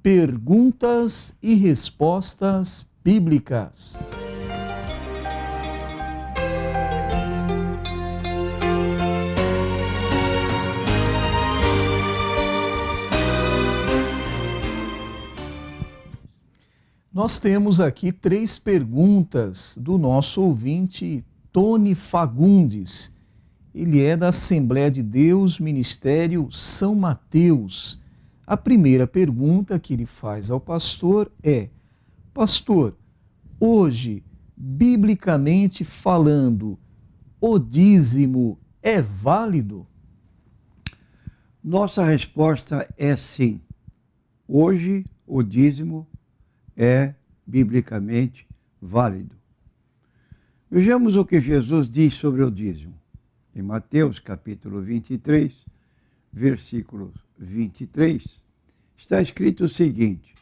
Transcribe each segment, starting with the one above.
Perguntas e respostas bíblicas. Nós temos aqui 3 perguntas do nosso ouvinte Tony Fagundes. Ele é da Assembleia de Deus, Ministério São Mateus. A primeira pergunta que ele faz ao pastor é: pastor, hoje, biblicamente falando, o dízimo é válido? Nossa resposta é sim. Hoje, o dízimo é biblicamente válido. Vejamos o que Jesus diz sobre o dízimo. Em Mateus capítulo 23, versículo 23, está escrito o seguinte: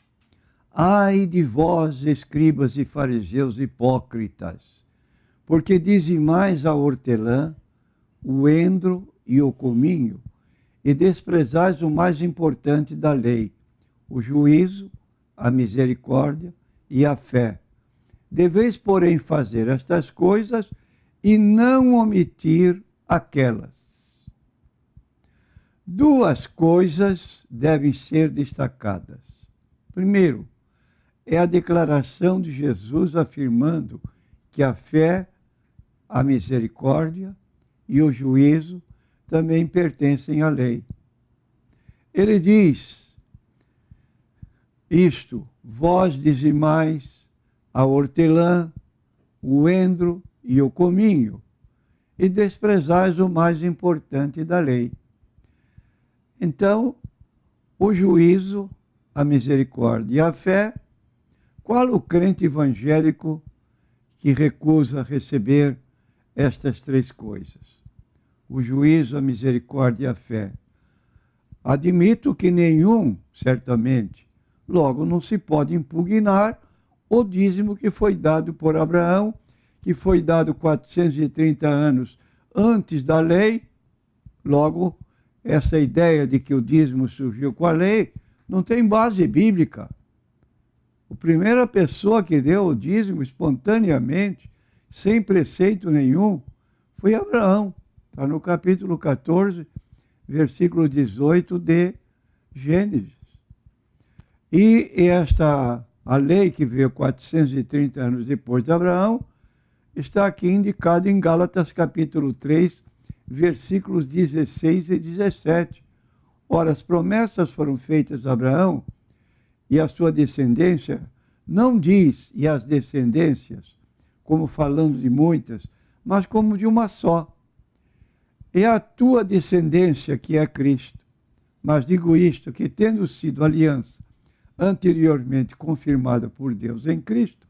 Ai de vós, escribas e fariseus hipócritas, porque dizimais a hortelã, o endro e o cominho, e desprezais o mais importante da lei, o juízo, a misericórdia e a fé. Deveis, porém, fazer estas coisas e não omitir aquelas. 2 coisas devem ser destacadas. Primeiro, é a declaração de Jesus afirmando que a fé, a misericórdia e o juízo também pertencem à lei. Ele diz isto: vós dizimais a hortelã, o endro e o cominho, e desprezais o mais importante da lei. Então, o juízo, a misericórdia e a fé, qual o crente evangélico que recusa receber estas 3 coisas? O juízo, a misericórdia e a fé. Admito que nenhum, certamente. Logo, não se pode impugnar o dízimo que foi dado por Abraão, que foi dado 430 anos antes da lei. Logo, essa ideia de que o dízimo surgiu com a lei não tem base bíblica. A primeira pessoa que deu o dízimo espontaneamente, sem preceito nenhum, foi Abraão. Está no capítulo 14, versículo 18 de Gênesis. E a lei que veio 430 anos depois de Abraão, está aqui indicada em Gálatas capítulo 3, versículos 16 e 17. Ora, as promessas foram feitas a Abraão e a sua descendência, não diz e as descendências, como falando de muitas, mas como de uma só. É a tua descendência que é Cristo. Mas digo isto, que tendo sido aliança anteriormente confirmada por Deus em Cristo,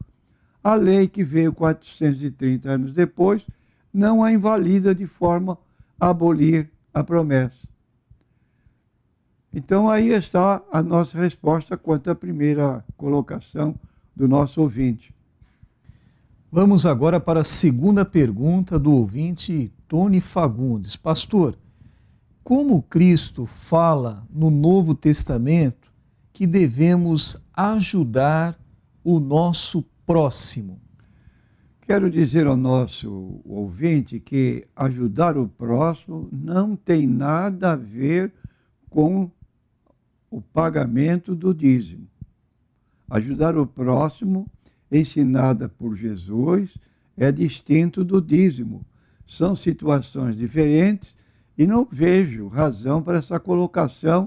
a lei que veio 430 anos depois não a invalida de forma a abolir a promessa. Então aí está a nossa resposta quanto à primeira colocação do nosso ouvinte. Vamos agora para a segunda pergunta do ouvinte Tony Fagundes. Pastor, como Cristo fala no Novo Testamento que devemos ajudar o nosso próximo? Quero dizer ao nosso ouvinte que ajudar o próximo não tem nada a ver com o pagamento do dízimo. Ajudar o próximo, ensinada por Jesus, é distinto do dízimo. São situações diferentes e não vejo razão para essa colocação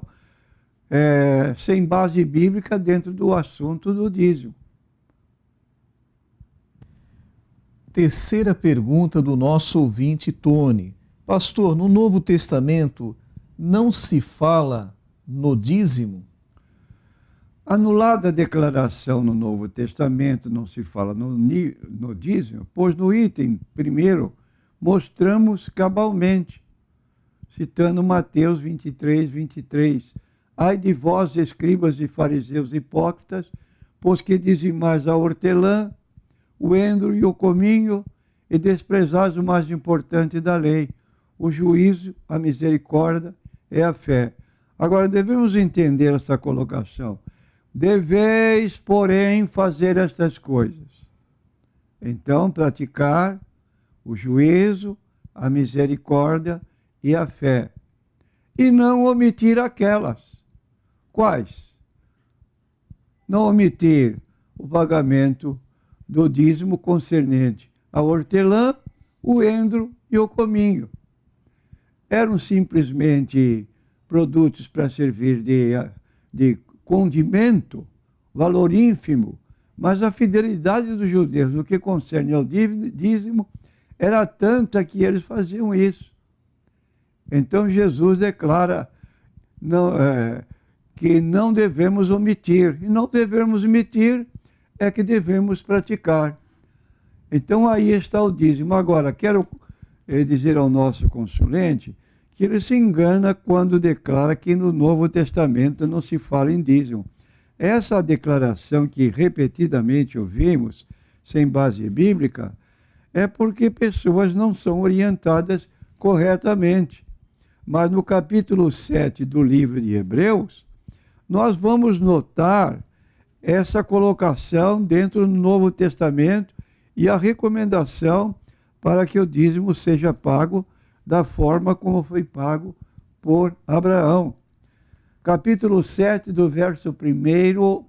sem base bíblica dentro do assunto do dízimo. Terceira pergunta do nosso ouvinte Tony. Pastor, no Novo Testamento não se fala no dízimo? Anulada a declaração no Novo Testamento, não se fala no dízimo, pois no item primeiro mostramos cabalmente, citando Mateus 23, 23. Ai de vós, escribas e fariseus hipócritas, pois que dizimais a hortelã, o endro e o cominho, e desprezais o mais importante da lei, o juízo, a misericórdia e a fé. Agora, devemos entender essa colocação. Deveis, porém, fazer estas coisas. Então, praticar o juízo, a misericórdia e a fé. E não omitir aquelas. Quais? Não omitir o pagamento do dízimo concernente a hortelã, o endro e o cominho. Eram simplesmente produtos para servir de condimento, valor ínfimo, mas a fidelidade dos judeus no que concerne ao dízimo era tanta que eles faziam isso. Então Jesus declara que não devemos omitir. E não devemos omitir é que devemos praticar. Então aí está o dízimo. Agora, quero dizer ao nosso consulente que ele se engana quando declara que no Novo Testamento não se fala em dízimo. Essa declaração que repetidamente ouvimos, sem base bíblica, é porque pessoas não são orientadas corretamente. Mas no capítulo 7 do livro de Hebreus, nós vamos notar essa colocação dentro do Novo Testamento e a recomendação para que o dízimo seja pago da forma como foi pago por Abraão. Capítulo 7, do verso 1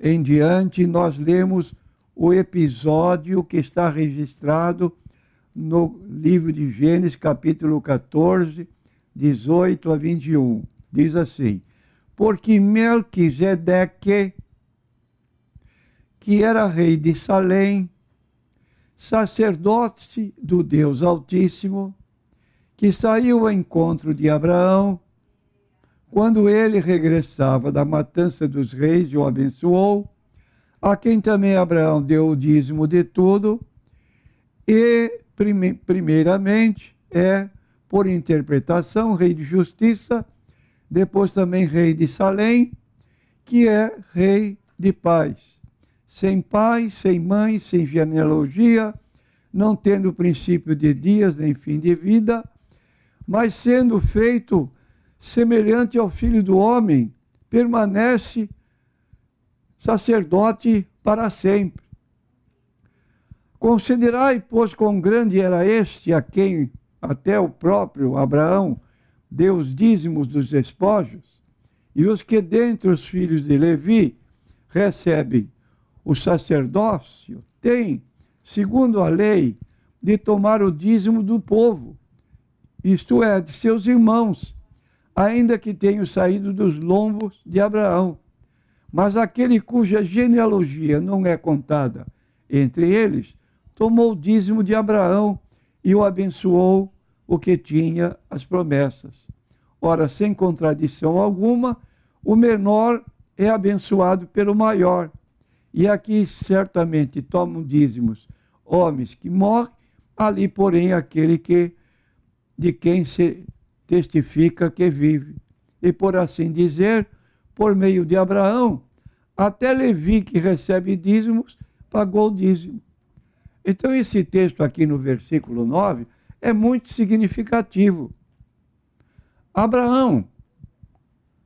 em diante, nós lemos o episódio que está registrado no livro de Gênesis, capítulo 14, 18 a 21. Diz assim: porque Melquisedeque, que era rei de Salém, sacerdote do Deus Altíssimo, que saiu ao encontro de Abraão, quando ele regressava da matança dos reis e o abençoou, a quem também Abraão deu o dízimo de tudo, e, primeiramente, por interpretação, rei de justiça, depois também rei de Salém, que é rei de paz. Sem pai, sem mãe, sem genealogia, não tendo princípio de dias nem fim de vida, mas sendo feito semelhante ao Filho do Homem, permanece sacerdote para sempre. Considerai, pois, quão grande era este a quem até o próprio Abraão deu os dízimos dos despojos, e os que dentre os filhos de Levi recebem o sacerdócio, têm, segundo a lei, de tomar o dízimo do povo, isto é, de seus irmãos, ainda que tenham saído dos lombos de Abraão. Mas aquele cuja genealogia não é contada entre eles, tomou o dízimo de Abraão e o abençoou, o que tinha as promessas. Ora, sem contradição alguma, o menor é abençoado pelo maior. E aqui certamente tomam dízimos homens que morrem, ali, porém, aquele de quem se testifica que vive. E, por assim dizer, por meio de Abraão, até Levi, que recebe dízimos, pagou o dízimo. Então, esse texto aqui no versículo 9 é muito significativo. Abraão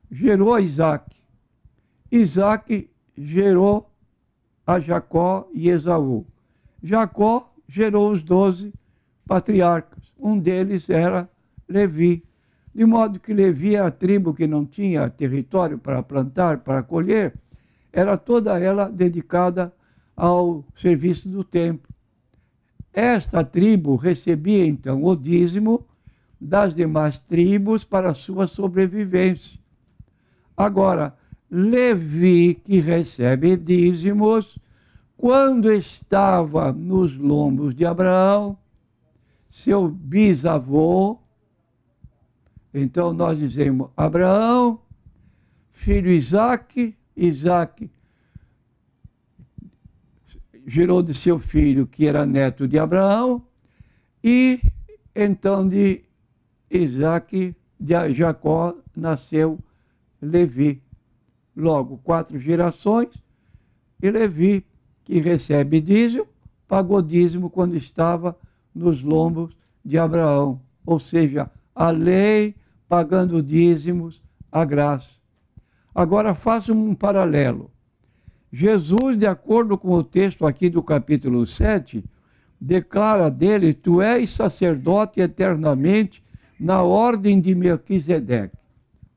gerou a Isaac. Isaac gerou a Jacó e Esaú. Jacó gerou os 12 patriarcas. Um deles era Levi. De modo que Levi era a tribo que não tinha território para plantar, para colher, era toda ela dedicada ao serviço do templo. Esta tribo recebia, então, o dízimo das demais tribos para a sua sobrevivência. Agora, Levi, que recebe dízimos, quando estava nos lombos de Abraão, seu bisavô, então nós dizemos Abraão, filho Isaque, Isaque gerou de seu filho, que era neto de Abraão, e então de Isaque, de Jacó, nasceu Levi. Logo, 4 gerações, e Levi, que recebe dízimo, pagou dízimo quando estava nos lombos de Abraão. Ou seja, a lei pagando dízimos, a graça. Agora faça um paralelo. Jesus, de acordo com o texto aqui do capítulo 7, declara dele: tu és sacerdote eternamente na ordem de Melquisedeque.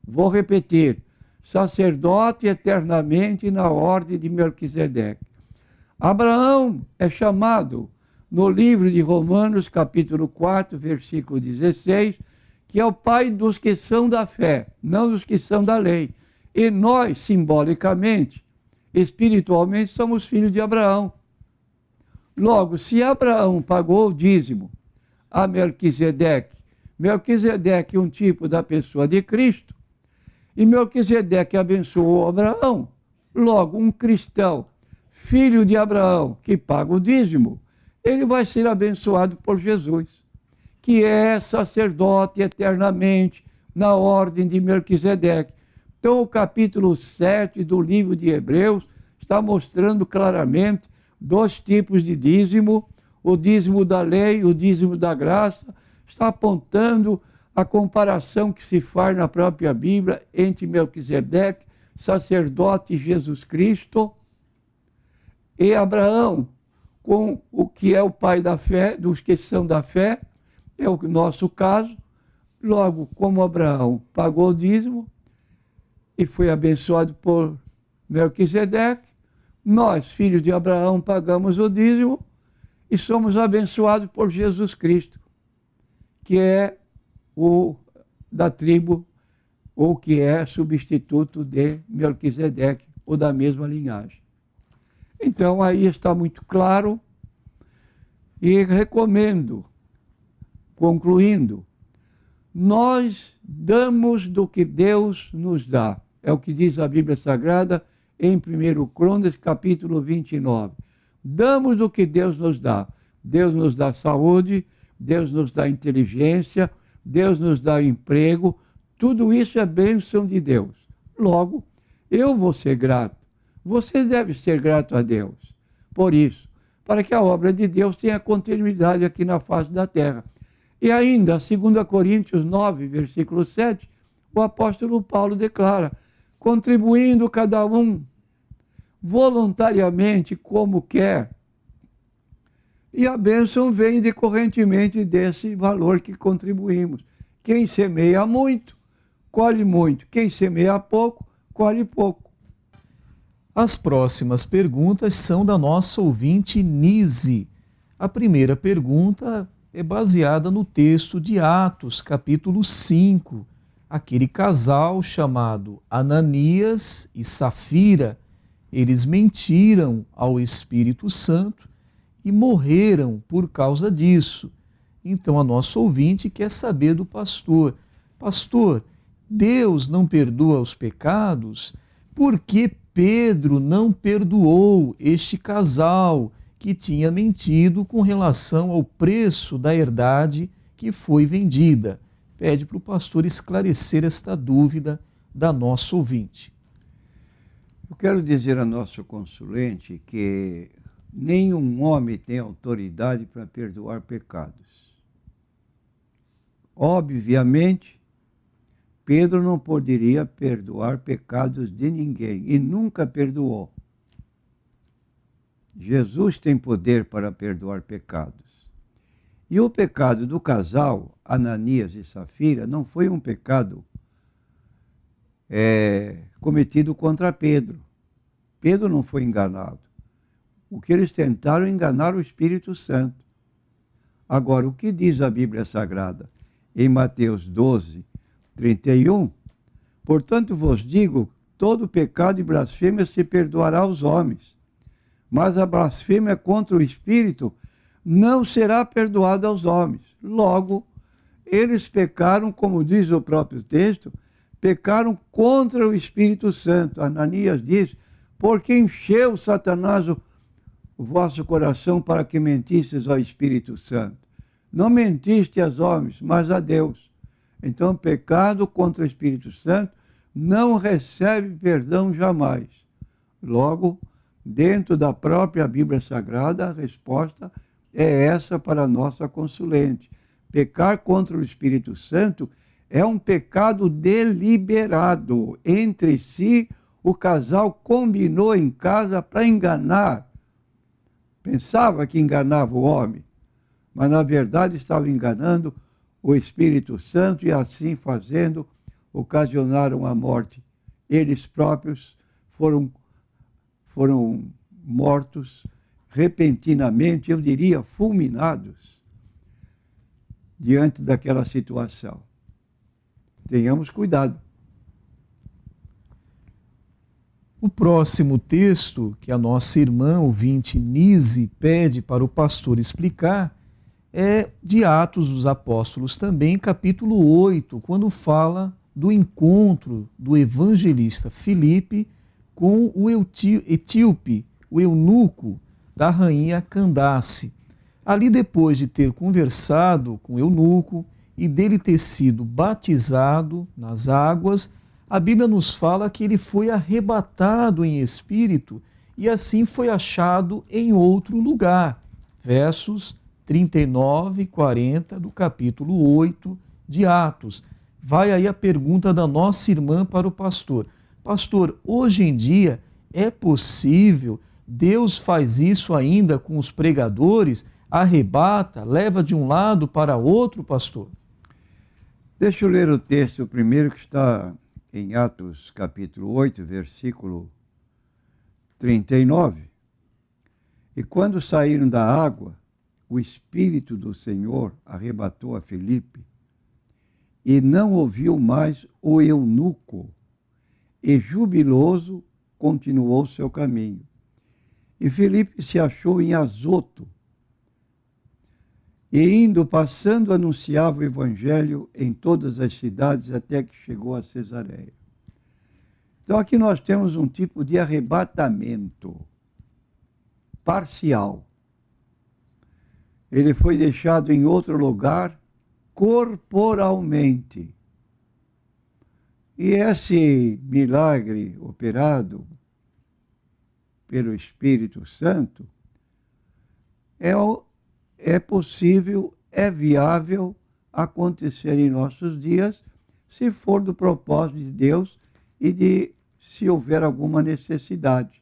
Vou repetir: sacerdote eternamente na ordem de Melquisedeque. Abraão é chamado no livro de Romanos, capítulo 4, versículo 16, que é o pai dos que são da fé, não dos que são da lei. E nós, simbolicamente, espiritualmente, somos filhos de Abraão. Logo, se Abraão pagou o dízimo a Melquisedeque, Melquisedeque é um tipo da pessoa de Cristo, e Melquisedeque abençoou Abraão. Logo, um cristão, filho de Abraão, que paga o dízimo, ele vai ser abençoado por Jesus, que é sacerdote eternamente na ordem de Melquisedeque. Então, o capítulo 7 do livro de Hebreus está mostrando claramente dois tipos de dízimo: o dízimo da lei e o dízimo da graça. Está apontando a comparação que se faz na própria Bíblia entre Melquisedeque, sacerdote, e Jesus Cristo, e Abraão, com o que é o pai da fé, dos que são da fé, é o nosso caso. Logo, como Abraão pagou o dízimo e foi abençoado por Melquisedeque, nós, filhos de Abraão, pagamos o dízimo e somos abençoados por Jesus Cristo, que é o da tribo, ou que é substituto de Melquisedeque, ou da mesma linhagem. Então, aí está muito claro, e recomendo, concluindo, nós damos do que Deus nos dá. É o que diz a Bíblia Sagrada em 1 Crônicas, capítulo 29. Damos do que Deus nos dá. Deus nos dá saúde, Deus nos dá inteligência, Deus nos dá emprego. Tudo isso é bênção de Deus. Logo, eu vou ser grato. Você deve ser grato a Deus por isso, para que a obra de Deus tenha continuidade aqui na face da terra. E ainda, 2 Coríntios 9, versículo 7, o apóstolo Paulo declara: contribuindo cada um voluntariamente como quer. E a bênção vem decorrentemente desse valor que contribuímos. Quem semeia muito, colhe muito. Quem semeia pouco, colhe pouco. As próximas perguntas são da nossa ouvinte Nise. A primeira pergunta é baseada no texto de Atos, capítulo 5. Aquele casal chamado Ananias e Safira, eles mentiram ao Espírito Santo e morreram por causa disso. Então a nossa ouvinte quer saber do pastor: pastor, Deus não perdoa os pecados? Por que Pedro não perdoou este casal que tinha mentido com relação ao preço da herdade que foi vendida? Pede para o pastor esclarecer esta dúvida da nossa ouvinte. Eu quero dizer a nosso consulente que nenhum homem tem autoridade para perdoar pecados. Obviamente, Pedro não poderia perdoar pecados de ninguém e nunca perdoou. Jesus tem poder para perdoar pecados. E o pecado do casal, Ananias e Safira, não foi um pecado cometido contra Pedro. Pedro não foi enganado. O que eles tentaram enganar o Espírito Santo. Agora, o que diz a Bíblia Sagrada? Em Mateus 12, 31, portanto vos digo, todo pecado e blasfêmia se perdoará aos homens, mas a blasfêmia contra o Espírito não será perdoada aos homens. Logo, eles pecaram, como diz o próprio texto, pecaram contra o Espírito Santo. Ananias diz: porque encheu Satanás o vosso coração para que mentisseis ao Espírito Santo. Não mentiste aos homens, mas a Deus. Então, pecado contra o Espírito Santo não recebe perdão jamais. Logo, dentro da própria Bíblia Sagrada, a resposta é essa para a nossa consulente. Pecar contra o Espírito Santo é um pecado deliberado entre si o casal combinou em casa para enganar. Pensava que enganava o homem, mas na verdade estava enganando o Espírito Santo e assim fazendo, ocasionaram a morte. Eles próprios foram mortos repentinamente, eu diria, fulminados, diante daquela situação. Tenhamos cuidado. O próximo texto que a nossa irmã ouvinte Nise pede para o pastor explicar é de Atos dos Apóstolos também, capítulo 8, quando fala do encontro do evangelista Filipe com o etíope, o eunuco da rainha Candace. Ali, depois de ter conversado com o eunuco e dele ter sido batizado nas águas, a Bíblia nos fala que ele foi arrebatado em espírito e assim foi achado em outro lugar. Versos 39 e 40 do capítulo 8 de Atos. Vai aí a pergunta da nossa irmã para o pastor. Pastor, hoje em dia é possível, Deus faz isso ainda com os pregadores, arrebata, leva de um lado para outro, pastor? Deixa eu ler o texto primeiro que está em Atos capítulo 8, versículo 39. E quando saíram da água, o Espírito do Senhor arrebatou a Filipe, e não ouviu mais o eunuco, e jubiloso continuou seu caminho. E Filipe se achou em Azoto, e indo, passando, anunciava o evangelho em todas as cidades, até que chegou a Cesareia. Então aqui nós temos um tipo de arrebatamento parcial. Ele foi deixado em outro lugar corporalmente. E esse milagre operado pelo Espírito Santo é possível, é viável acontecer em nossos dias, se for do propósito de Deus e se houver alguma necessidade.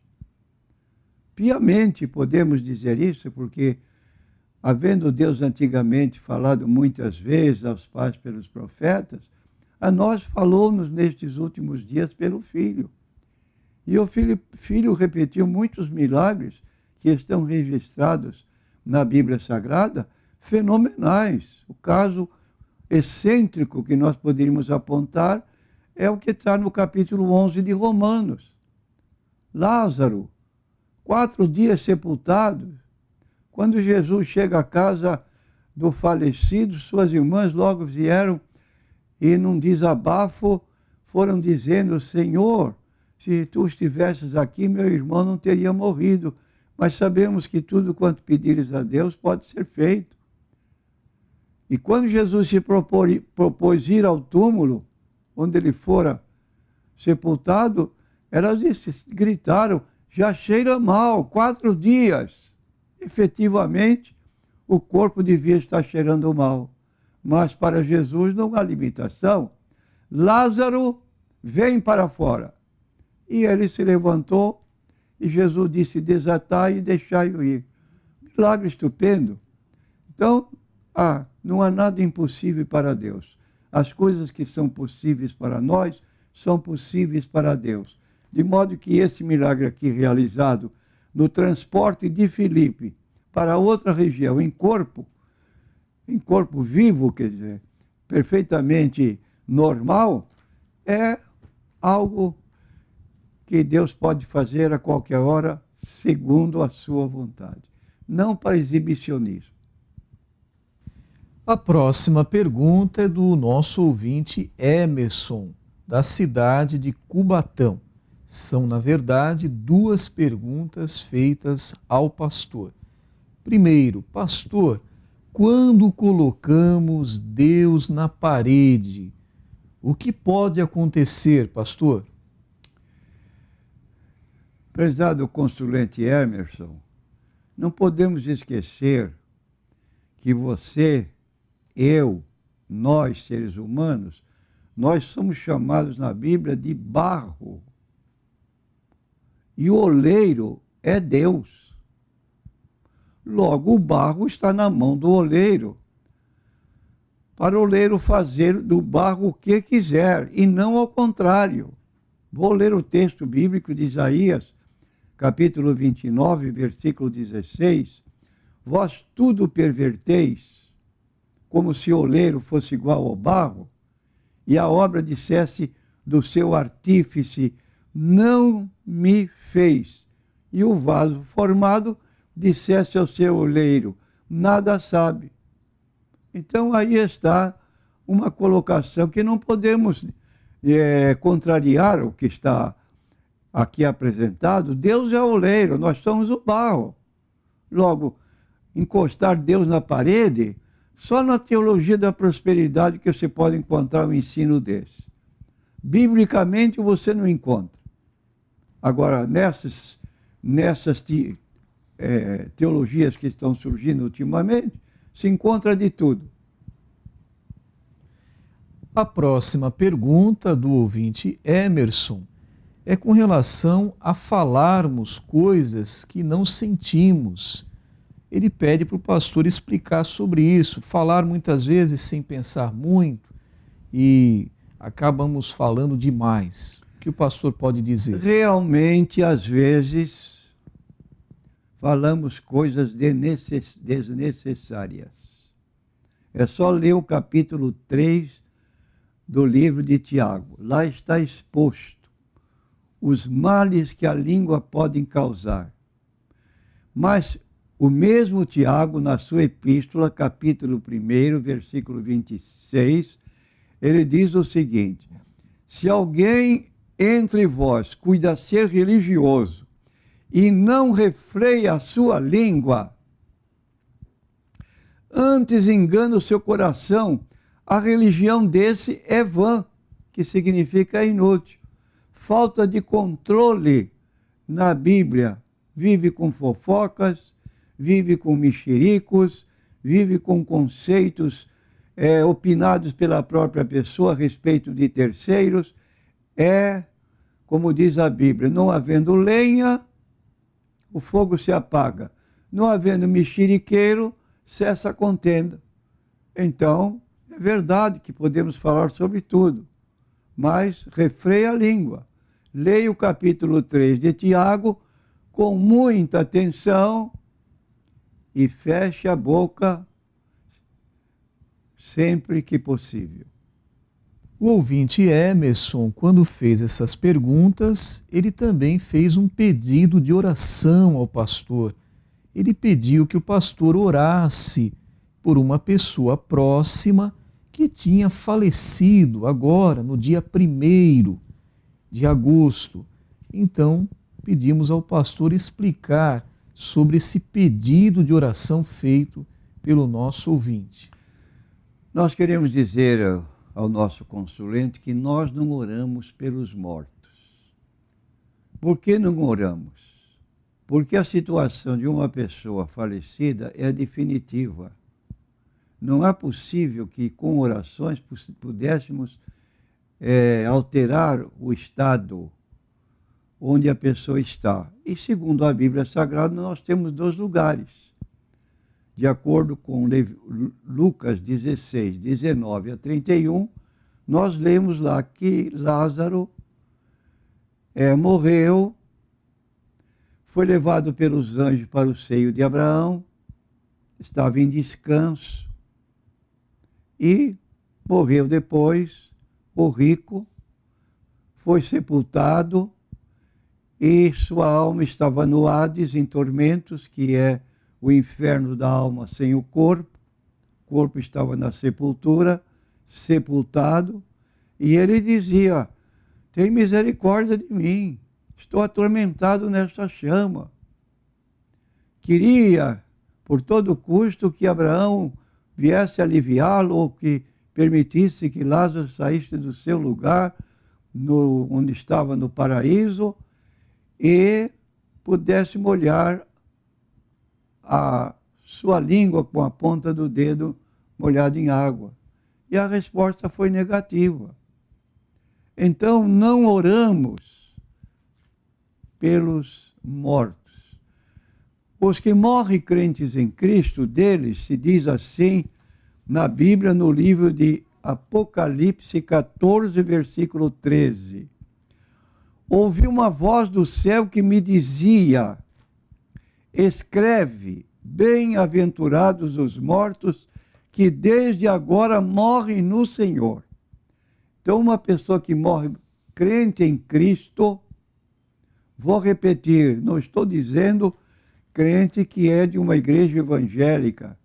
Piamente podemos dizer isso, porque, havendo Deus antigamente falado muitas vezes aos pais pelos profetas, a nós falou-nos nestes últimos dias pelo Filho. E o Filho repetiu muitos milagres que estão registrados na Bíblia Sagrada, fenomenais. O caso excêntrico que nós poderíamos apontar é o que está no capítulo 11 de Romanos. Lázaro, 4 dias sepultado. Quando Jesus chega à casa do falecido, suas irmãs logo vieram e, num desabafo, foram dizendo: Senhor, se tu estivesses aqui, meu irmão não teria morrido. Mas sabemos que tudo quanto pedires a Deus pode ser feito. E quando Jesus se propôs ir ao túmulo, onde ele fora sepultado, elas gritaram: já cheira mal, 4 dias. Efetivamente, o corpo devia estar cheirando mal. Mas para Jesus não há limitação. Lázaro, vem para fora. E ele se levantou e Jesus disse: desatai e deixai-o ir. Milagre estupendo. Então, não há nada impossível para Deus. As coisas que são possíveis para nós são possíveis para Deus. De modo que esse milagre aqui realizado no transporte de Filipe para outra região, em corpo vivo, quer dizer, perfeitamente normal, é algo que Deus pode fazer a qualquer hora, segundo a sua vontade. Não para exibicionismo. A próxima pergunta é do nosso ouvinte Emerson, da cidade de Cubatão. São, na verdade, 2 perguntas feitas ao pastor. Primeiro, pastor, quando colocamos Deus na parede, o que pode acontecer, pastor? Prezado consulente Emerson, não podemos esquecer que você, eu, nós, seres humanos, nós somos chamados na Bíblia de barro. e o oleiro é Deus. Logo, o barro está na mão do oleiro, para o oleiro fazer do barro o que quiser, e não ao contrário. Vou ler o texto bíblico de Isaías, capítulo 29, versículo 16. Vós tudo perverteis, como se o oleiro fosse igual ao barro, e a obra dissesse do seu artífice, não me fez. E o vaso formado dissesse ao seu oleiro, nada sabe. Então aí está uma colocação que não podemos contrariar o que está aqui apresentado. Deus é o oleiro, nós somos o barro. Logo, encostar Deus na parede, só na teologia da prosperidade que você pode encontrar um ensino desse. Biblicamente você não encontra. Agora, nessas teologias que estão surgindo ultimamente, se encontra de tudo. A próxima pergunta do ouvinte Emerson é com relação a falarmos coisas que não sentimos. Ele pede para o pastor explicar sobre isso, falar muitas vezes sem pensar muito e acabamos falando demais. O que o pastor pode dizer? Realmente, às vezes, falamos coisas desnecessárias. É só ler o capítulo 3 do livro de Tiago. Lá está exposto os males que a língua pode causar. Mas o mesmo Tiago, na sua epístola, capítulo 1, versículo 26, ele diz o seguinte: se alguém entre vós cuida ser religioso e não refreia a sua língua, antes engana o seu coração, a religião desse é vã, que significa inútil. Falta de controle na Bíblia. Vive com fofocas, vive com mexericos, vive com conceitos opinados pela própria pessoa a respeito de terceiros. Como diz a Bíblia, não havendo lenha, o fogo se apaga. Não havendo mexeriqueiro, cessa a contenda. Então, é verdade que podemos falar sobre tudo, mas refreia a língua. Leia o capítulo 3 de Tiago com muita atenção e feche a boca sempre que possível. O ouvinte Emerson, quando fez essas perguntas, ele também fez um pedido de oração ao pastor. Ele pediu que o pastor orasse por uma pessoa próxima que tinha falecido agora, no dia 1º de agosto. Então, pedimos ao pastor explicar sobre esse pedido de oração feito pelo nosso ouvinte. Nós queremos dizer ao nosso consulente que nós não oramos pelos mortos. Por que não oramos? Porque a situação de uma pessoa falecida é definitiva. Não é possível que com orações pudéssemos alterar o estado onde a pessoa está. E segundo a Bíblia Sagrada, nós temos 2 lugares. De acordo com Lucas 16, 19 a 31, nós lemos lá que Lázaro morreu, foi levado pelos anjos para o seio de Abraão, estava em descanso e morreu depois. O rico foi sepultado e sua alma estava no Hades, em tormentos, que é o inferno da alma sem o corpo. O corpo estava na sepultura, sepultado, e ele dizia: tem misericórdia de mim, estou atormentado nesta chama. Queria, por todo custo, que Abraão viesse aliviá-lo, ou que permitisse que Lázaro saísse do seu lugar, onde estava no paraíso, e pudesse molhar a sua língua com a ponta do dedo molhada em água. E a resposta foi negativa. Então, não oramos pelos mortos. Os que morrem crentes em Cristo, deles se diz assim na Bíblia, no livro de Apocalipse 14, versículo 13. Ouvi uma voz do céu que me dizia: escreve, bem-aventurados os mortos que desde agora morrem no Senhor. Então, uma pessoa que morre crente em Cristo, vou repetir, não estou dizendo crente que é de uma igreja evangélica.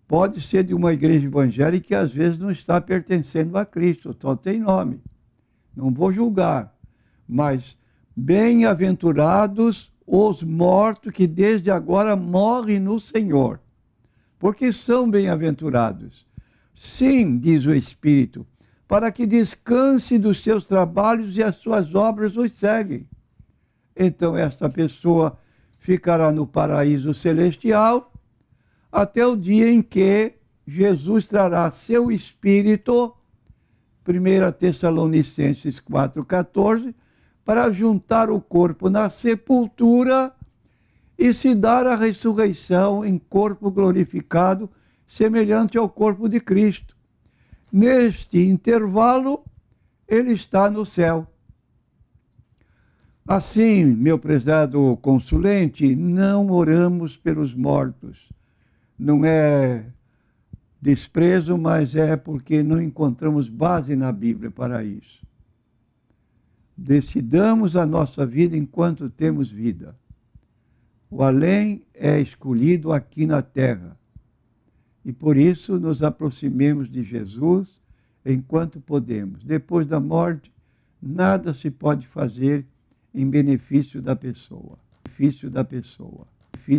Pode ser de uma igreja evangélica que às vezes não está pertencendo a Cristo, só tem nome. Não vou julgar, mas bem-aventurados os mortos que desde agora morrem no Senhor. Porque são bem-aventurados. Sim, diz o Espírito, para que descanse dos seus trabalhos e as suas obras os seguem. Então esta pessoa ficará no paraíso celestial até o dia em que Jesus trará seu Espírito, 1 Tessalonicenses 4,14, para juntar o corpo na sepultura e se dar a ressurreição em corpo glorificado, semelhante ao corpo de Cristo. Neste intervalo, ele está no céu. Assim, meu prezado consulente, não oramos pelos mortos. Não é desprezo, mas é porque não encontramos base na Bíblia para isso. Decidamos a nossa vida enquanto temos vida. O além é escolhido aqui na terra. E por isso nos aproximemos de Jesus enquanto podemos. Depois da morte, nada se pode fazer em benefício da pessoa.